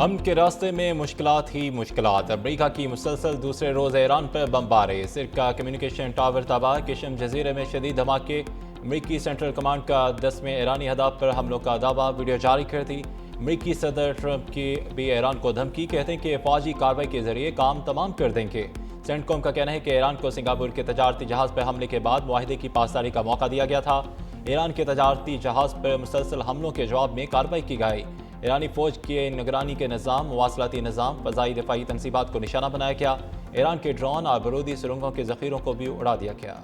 अमन के रास्ते में मुश्किलात ही मुश्किलात। अमरीका की मुसलसल दूसरे रोज़ ईरान पर बमबारी। सिर का कम्युनिकेशन टावर तबाह। किशम जजीरे में शदीद धमाके। अमरीकी सेंट्रल कमांड का 10वें ईरानी हदाफ पर हमलों का दावा। वीडियो जारी कर दी। अमरीकी सदर ट्रंप की भी ईरान को धमकी। कहते हैं कि फौजी कार्रवाई के जरिए काम तमाम कर देंगे। सेंटकॉम का कहना है कि ईरान को सिंगापुर के तजारती जहाज़ पर हमले के बाद मुआहदे की पासदारी का मौका दिया गया था। ईरान के तजारती जहाज़ पर मुसलसल हमलों के जवाब में कार्रवाई की गई। ईरानी फौज के निगरानी के निज़ाम, मवासलाती निज़ाम, फ़ज़ाई दिफाई तनसीबात को निशाना बनाया गया। ईरान के ड्रोन और बारूदी सुरंगों के ज़ख़ीरों को भी उड़ा दिया गया।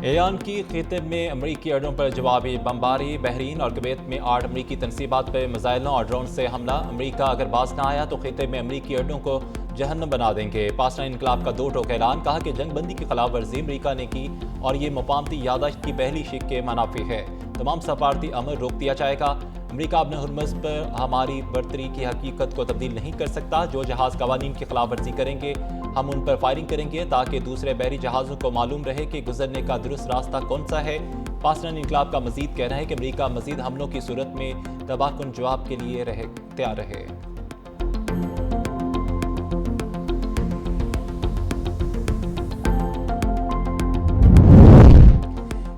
ईरान की खिते में अमरीकी अड्डों पर जवाबी बमबारी। बहरीन और कुवैत में 8 अमरीकी तनसीबात पर मिसाइलों और ड्रोन से हमला। अमरीका अगर बाज ना आया तो खिते में अमरीकी अड्डों को जहन्नम बना देंगे। पाकिस्तान इनकलाब का 2 टोक ऐलान। कहा कि जंग बंदी की खिलाफ वर्जी अमरीका ने की और ये मुफाहमती यादाश्त की पहली शिक के मनाफी है। तमाम सफारती अमल रोक दिया जाएगा। अमरीका अपने हुर्मुज़ पर हमारी बर्तरी की हकीकत को तब्दील नहीं कर सकता। जो जहाज़ कवानीन की खिलाफ वर्जी करेंगे हम उन पर फायरिंग करेंगे ताकि दूसरे बहरी जहाज़ों को मालूम रहे कि गुजरने का दुरुस्त रास्ता कौन सा है। पाकिस्तान इनकलाब का मजीद कहना है कि अमरीका मजीद हमलों की सूरत में तबाहकुन जवाब के लिए तैयार रहे।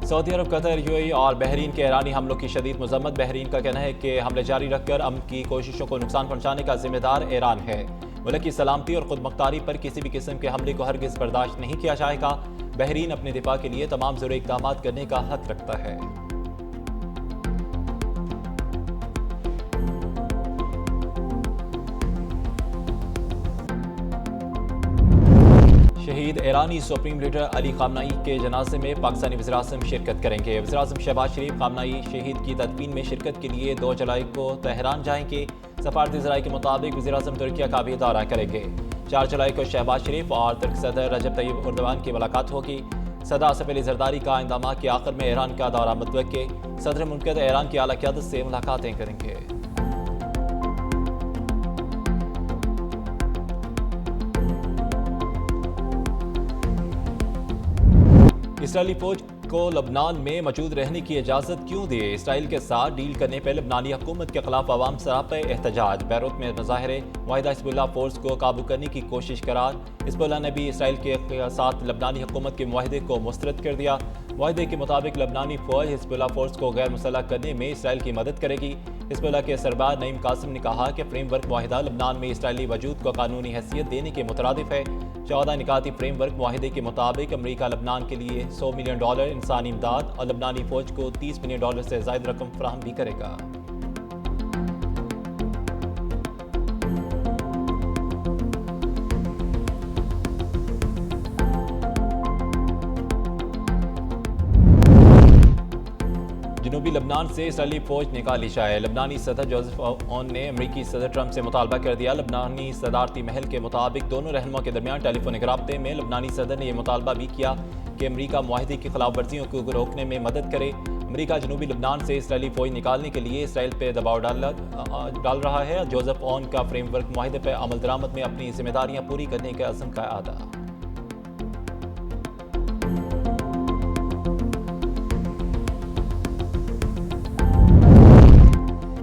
सऊदी अरब, कतर, यूएई और बहरीन के ईरानी हमलों की शदीद मजम्मत। बहरीन का कहना है कि हमले जारी रखकर अमन की कोशिशों को नुकसान पहुंचाने का जिम्मेदार ईरान है। मुल्क की सलामती और खुद मुख्तारी पर किसी भी किस्म के हमले को हरगिज़ बर्दाश्त नहीं किया जाएगा। बहरीन अपने दिफा के लिए तमाम ज़रूरी इक़दाम करने का हक रखता है। शहीद ईरानी सुप्रीम लीडर अली खामनाई के जनाजे में पाकिस्तानी वज़ीर-ए-आज़म शिरकत करेंगे। वज़ीर-ए-आज़म शहबाज शरीफ खामनाई शहीद की तदफीन में शिरकत के लिए 2 जुलाई को तेहरान जाएंगे। सफारती ज़राए के मुताबिक वज़ीर-ए-आज़म तुर्किया का भी दौरा करेंगे। 4 जुलाई को शहबाज शरीफ और तुर्क सदर रजब तैयब एर्दोगान की मुलाकात होगी। सदर आसिफ अली ज़रदारी का इंदमा के आखिर में ईरान का दौरा मुतवक्के। सदर मुमकिन ईरान की आला क़यादत से मुलाकातें करेंगे। इसराइली फौज को लबनान में मौजूद रहने की इजाज़त क्यों दी? इसराइल के साथ डील करने पर लबनानी हुकूमत के खिलाफ अवाम सरापा एहतजाज। बैरूत में मुजाहरे। मुआहिदा हिज़्बुल्लाह फोर्स को काबू करने की कोशिश करार। हिज़्बुल्लाह ने भी इसराइल के साथ लबनानी हुकूमत के मुआहदे को मुस्तरद कर दिया। मुआहदे के मुताबिक लबनानी फौज हिज़्बुल्लाह फोर्स को गैर मुसल्लह करने में इसराइल की मदद करेगी। हिज़्बुल्लाह के सरबार नईम कासिम ने कहा कि फ्रेमवर्क मुआहिदा लबनान में इसराइली वजूद को कानूनी हैसियत देने के मुतरादिफ है। 14 निकाती फ्रेमवर्क मुआहिदे के मुताबिक अमरीका लबनान के लिए $100 मिलियन इंसानी इमदाद और लबनानी फौज को $30 मिलियन से ज़ायद रकम फराहम भी करेगा। जनूबी लबनान से इसराइली फौज निकाली जाए। लबनानी सदर जोसेफ औन ने अमरीकी सदर ट्रंप से मुतालबा कर दिया। लबनानी सदारती महल के मुताबिक दोनों रहनुमा के दरमियान टेलीफोनिक राब्ते में लबनानी सदर ने यह मुतालबा भी किया कि अमरीका मुआहदे की खिलाफ वर्जियों को रोकने में मदद करे। अमरीका जनूबी लबनान से इसराइली फौज निकालने के लिए इसराइल पर दबाव डाल रहा है। जोसेफ औन का फ्रेमवर्क मुआहदे पर अमल दरामद में अपनी जिम्मेदारियां पूरी करने के अज़्म का आदा।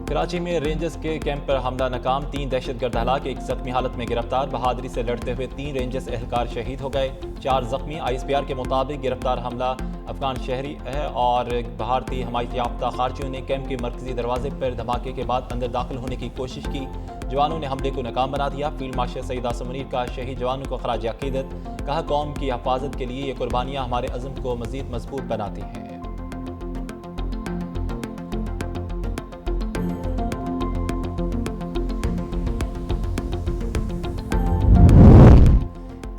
कराची में रेंजर्स के कैंप पर हमला नाकाम। 3 दहशतगर्द हलाक, 1 जख्मी हालत में गिरफ्तार। बहादुरी से लड़ते हुए 3 रेंजर्स एहलकार शहीद हो गए, 4 जख्मी। ISPR के मुताबिक गिरफ्तार हमला अफगान शहरी है और भारतीय हमायत याफ्ता खारजियों ने कैंप के मरकजी दरवाजे पर धमाके के बाद अंदर दाखिल होने की कोशिश की। जवानों ने हमले को नाकाम बना दिया। फील्ड मार्शल सईद आसिम मुनीर का शहीद जवानों को खराज अकीदत। कहा, कौम की हिफाजत के लिए ये कुर्बानियाँ हमारे अज़्म को मज़ीद मजबूत बनाती हैं।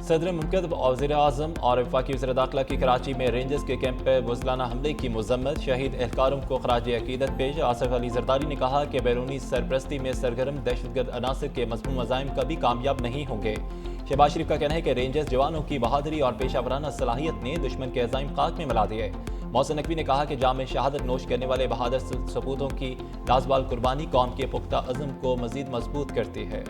सदर मुमकिन वज़ीर-ए-आज़म और वफाकी वज़ीर दाखिला की कराची में रेंजर्स के कैंप पर बुज़लाना हमले की मज़म्मत। शहीद एहलकारों को खराज अकीदत पेश। आसिफ अली ज़रदारी ने कहा कि बैरूनी सरपरस्ती में सरगर्म दहशतगर्द अनासर के मज़मूम अज़ाइम कभी कामयाब नहीं होंगे। शहबाज शरीफ का कहना है कि रेंजर्स जवानों की बहादुरी और पेशा वराना सलाहियत ने दुश्मन के अज़ाइम खाक में मिला दिए। मौसम नकवी ने कहा कि जाम शहादत नोश करने वाले बहादुर सपूतों की लाजवाल कुर्बानी कौम के पुख्ता अज़्म को मज़ीद मजबूत करती है।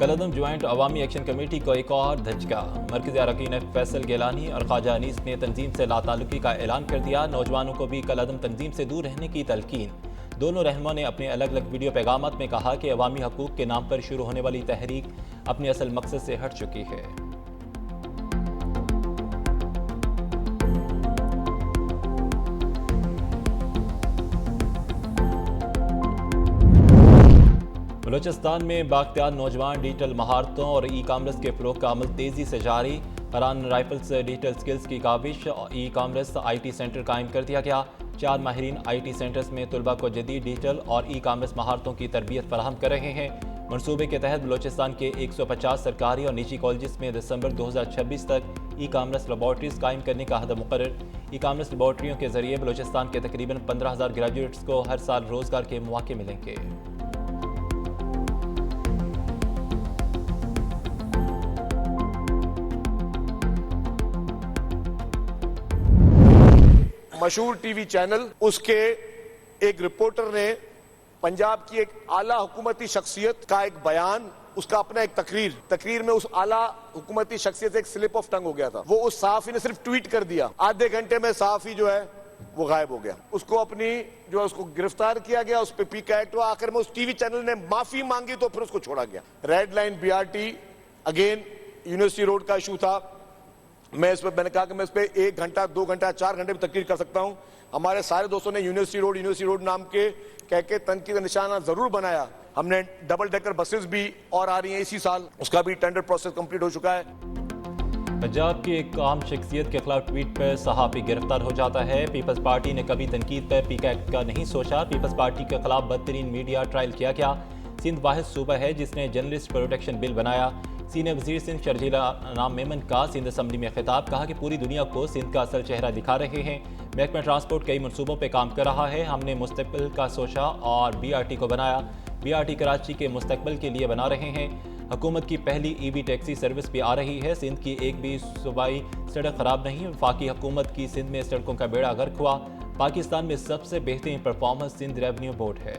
कलअदम ज्वाइंट अवामी एक्शन कमेटी को एक और धचका। मरकज़ी अरकान फैसल गिलानी और ख्वाजा अनीस ने तंजीम से लाताल्लुकी का ऐलान कर दिया। नौजवानों को भी कलअदम तंजीम से दूर रहने की तलकीन। दोनों रहनुमा ने अपने अलग अलग वीडियो पैगामात में कहा कि अवामी हकूक़ के नाम पर शुरू होने वाली तहरीक अपने असल मकसद से हट चुकी है। बलूचिस्तान में बाख्तियार नौजवान डिजिटल महारतों और ई कामर्स के फ़रोग़ का अमल तेज़ी से जारी। फरहान राइफल्स डिजिटल स्किल्स की काबिश। ई कामर्स IT सेंटर कायम कर दिया गया। 4 माहिरीन IT सेंटर्स में तलबा को जदीद डिजिटल और ई कामर्स महारतों की तरबियत फराहम कर रहे हैं। मनसूबे के तहत बलूचिस्तान के 150 सरकारी और निजी कॉलेज में दिसंबर 2026 तक ई कामर्स लेबॉर्ट्रीज कायम करने का हद मुकर्रर। ई कामर्स लेबॉर्ट्रियों के जरिए बलूचिस्तान के तकरीबन 15,000 ग्रेजुएट्स को हर साल रोजगार के मौके मिलेंगे। मशहूर टीवी चैनल उसके एक रिपोर्टर ने पंजाब की एक आला हुकूमती शख्सियत का एक बयान, उसका अपना एक तकरीर में उस आला हुकूमती शख्सियत से एक स्लिप ऑफ टंग हो गया था। वो उस सहाफी ने सिर्फ ट्वीट कर दिया, आधे घंटे में सहाफी जो है वो गायब हो गया। उसको अपनी जो है उसको गिरफ्तार किया गया, उस पर पीका एक्ट हुआ। आखिर में उस टीवी चैनल ने माफी मांगी तो फिर उसको छोड़ा गया। Red line BRT again university road का इशू था। मैंने कहा कि मैं इस पे 1 घंटा 2 घंटा 4 घंटे भी तकरीर कर सकता हूं। हमारे सारे दोस्तों ने यूनिवर्सिटी रोड नाम के कह के तनकीद का निशाना जरूर बनाया। हमने डबल डेकर बसेस भी और आ रही हैं इसी साल, उसका भी टेंडर प्रोसेस कंप्लीट हो चुका है। पंजाब की एक आम शख्सियत के खिलाफ ट्वीट पर सहाफ़ी गिरफ्तार हो जाता है। पीपल्स पार्टी ने कभी तनकीद पर पीका एक्ट का नहीं सोचा। पीपल्स पार्टी के खिलाफ बदतरीन मीडिया ट्रायल किया गया। सिंध वाहिद सूबा है जिसने जर्नलिस्ट प्रोटेक्शन बिल बनाया। सीनियर वजीर सिंध शर्जीला नाम मेमन का सिंध असम्बली में खिताब, कहा कि पूरी दुनिया को सिंध का असल चेहरा दिखा रहे हैं। महकमा ट्रांसपोर्ट कई मनसूबों पर काम कर रहा है। हमने मुस्तकबिल का सोचा और BRT को बनाया। BRT कराची के मुस्तकबिल के लिए बना रहे हैं। हुकूमत की पहली EV टैक्सी सर्विस भी आ रही है। सिंध की एक भी सूबाई सड़क खराब नहीं। वफाकी हुकूमत की सिंध में सड़कों का बेड़ा गर्क हुआ। पाकिस्तान में सबसे बेहतरीन परफॉर्मेंस सिंध रेवेन्यू बोर्ड है।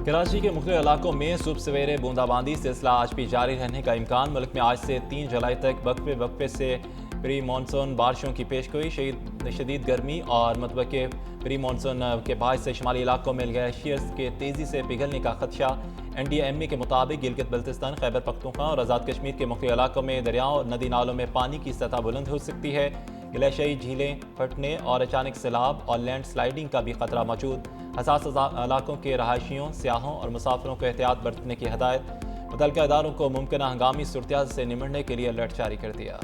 कराची के मुख्तलिफ इलाकों में सुबह सवेरे बूंदाबांदी सिलसिला आज भी जारी रहने का इम्कान। मुल्क में आज से 3 जुलाई तक वक्फे से प्री मानसून बारिशों की पेशगोई। शदीद गर्मी और मतबके प्री मानसून के बायस से शुमाली इलाकों में ग्लेशियर्स के तेज़ी से पिघलने का खदशा। NDMA के मुताबिक गिलगित बल्तिस्तान, खैबर पख्तूनख्वा और आज़ाद कश्मीर के मुख्तलिफ इलाकों में दरियाओं और नदी नालों में पानी की सतह बुलंद हो सकती है। ग्लेशियाई झीलें फटने और अचानक सैलाब और लैंड स्लाइडिंग का भी खतरा मौजूद। हसास इलाकों के रहायशियों, सियाहों और मुसाफिरों को एहतियात बरतने की हदायत। मुतल्लिका इदारों को मुमकिन हंगामी सूरत से निमटने के लिए अलर्ट जारी कर दिया।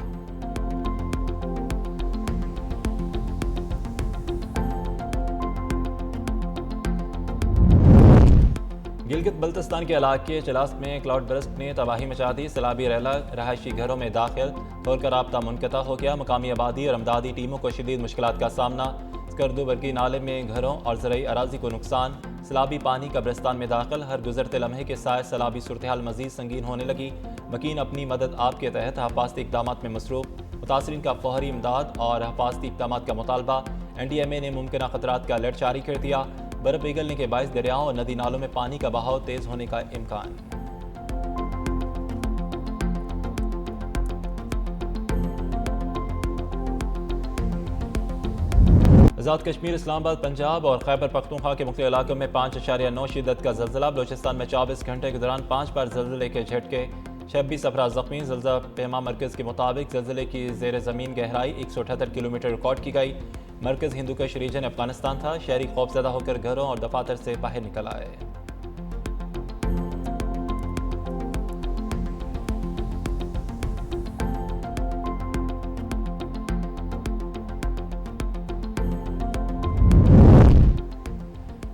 गिलगित बल्तिस्तान के इलाके चलास में क्लाउड बर्स्ट ने तबाही मचा दी। सैलाबी रहायशी घरों में दाखिल होकर राब्ता मुनक़ता हो गया। मकामी आबादी और अमदादी टीमों को शदीद मुश्किलात का सामना। स्कर्दू बरगी नाले में घरों और ज़रई अराजी को नुकसान। सैलाबी पानी कब्रिस्तान में दाखिल। हर गुजरते लम्हे के साथ सैलाबी सूरत हाल मजीद संगीन होने लगी। मकीन अपनी मदद आपके तहत हिफाजती इक़दाम में मसरूफ़। मुतासरीन का फौरी इमदाद और हिफाजती इक़दाम का मुतालबा। NDMA ने मुमकिन खतरात का अलर्ट जारी कर दिया। बर्फ पिघलने के बायस दरियाओं और नदी नालों में पानी का बहाव तेज होने का इम्कान। आज़ाद कश्मीर, इस्लामाबाद, पंजाब और खैबर पख्तूनख्वा के मुख्तलिफ इलाकों में 5.9 शिद्दत का ज़लज़ला। बलूचिस्तान में 24 घंटे के दौरान 5 बार ज़लज़ले के झटके। 26 अफराद ज़ख्मी। ज़लज़ला पैमा मरकज़ के मुताबिक ज़लज़ले की ज़ेर ज़मीन गहराई 178 किलोमीटर रिकॉर्ड की गई। मरकज़ हिंदुकुश रीजन अफगानिस्तान था। शहरी खौफज़दा होकर घरों और दफातर से बाहर निकल आए।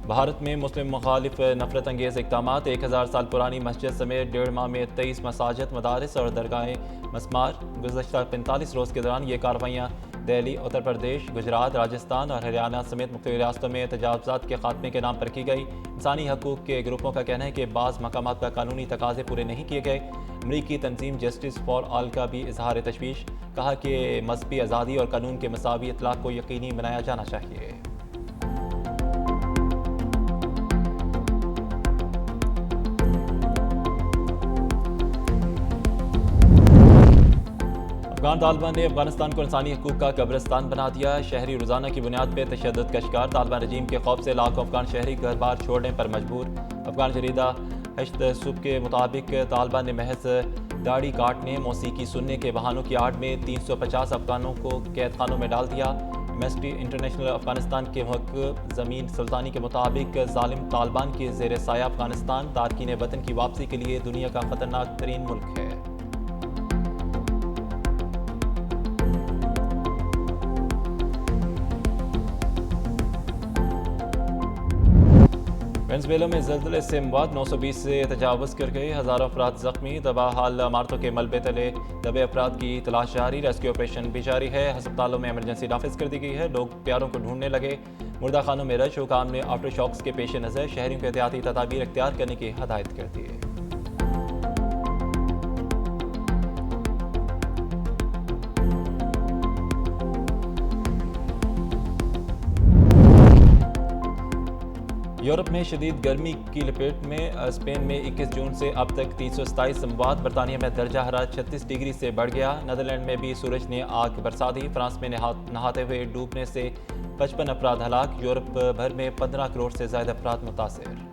भारत में मुस्लिम मुखालिफ नफरत अंगेज़ इक़दाम। 1000 साल पुरानी मस्जिद समेत 1.5 माह में 23 मसाजिद, मदारिस और दरगाहें मस्मार। गुज़श्ता 45 रोज़ के दौरान ये कार्रवाइयाँ दिल्ली, उत्तर प्रदेश, गुजरात, राजस्थान और हरियाणा समेत मुख्तलिफ रियासतों में तजावुज़ात के खात्मे के नाम पर की गई। इंसानी हकूक़ के ग्रुपों का कहना है कि बाज़ मकामात पर कानूनी तकाज़े पूरे नहीं किए गए। अमरीकी तंजीम जस्टिस फॉर ऑल का भी इजहार तशवीश, कहा कि मजहबी आज़ादी और कानून के मसावी इतलाक़ को यकीनी बनाया जाना चाहिए। अफगान तालिबान ने अफगानिस्तान को इंसानी हकूक़ का कब्रिस्तान बना दिया। शहरी रोज़ाना की बुनियाद पर तशद्दुद का शिकार। तालिबान रजीम के खौफ से लाखों अफगान शहरी घर बार छोड़ने पर मजबूर। अफगान जरीदा हश्द सुबह के मुताबिक तालिबान ने महज दाढ़ी काटने, मौसीकी सुनने के बहानों की आड़ में 350 अफगानों को कैद खानों में डाल दिया। एमनेस्टी इंटरनेशनल अफगानिस्तान के महक़ ज़मीन सुल्तानी के मुताबिक ज़ालिम तालिबान के ज़ेर साया अफगानिस्तान तारकीन वतन की वापसी के लिए दुनिया का ख़तरनाक तरीन मुल्क है। वेनेज़ुएला में ज़ल्ज़ले से मौत 920 से तजावुज़ कर गए। हज़ारों अफराद ज़ख्मी। तबाह हाल इमारतों के मलबे तले दबे अफराद की तलाश जारी। रेस्क्यू ऑपरेशन भी जारी है। अस्पतालों में इमरजेंसी नाफिज कर दी गई है। लोग प्यारों को ढूंढने लगे। मुर्दा खानों में रश। हुकाम ने आफ्टर शॉक्स के पेश नज़र शहरियों को एहतियाती तदाबीर इख्तियार करने की हदायत कर दी है। यूरोप में शदीद गर्मी की लपेट में। स्पेन में 21 जून से अब तक 327 अमवात। बरतानिया में दर्जा हरारत 36 डिग्री से बढ़ गया। नीदरलैंड में भी सूरज ने आग बरसा दी। फ्रांस में नहाते हुए डूबने से 55 अफराद हलाक। यूरोप भर में 15 करोड़ से ज्यादा अफराद मुतासर।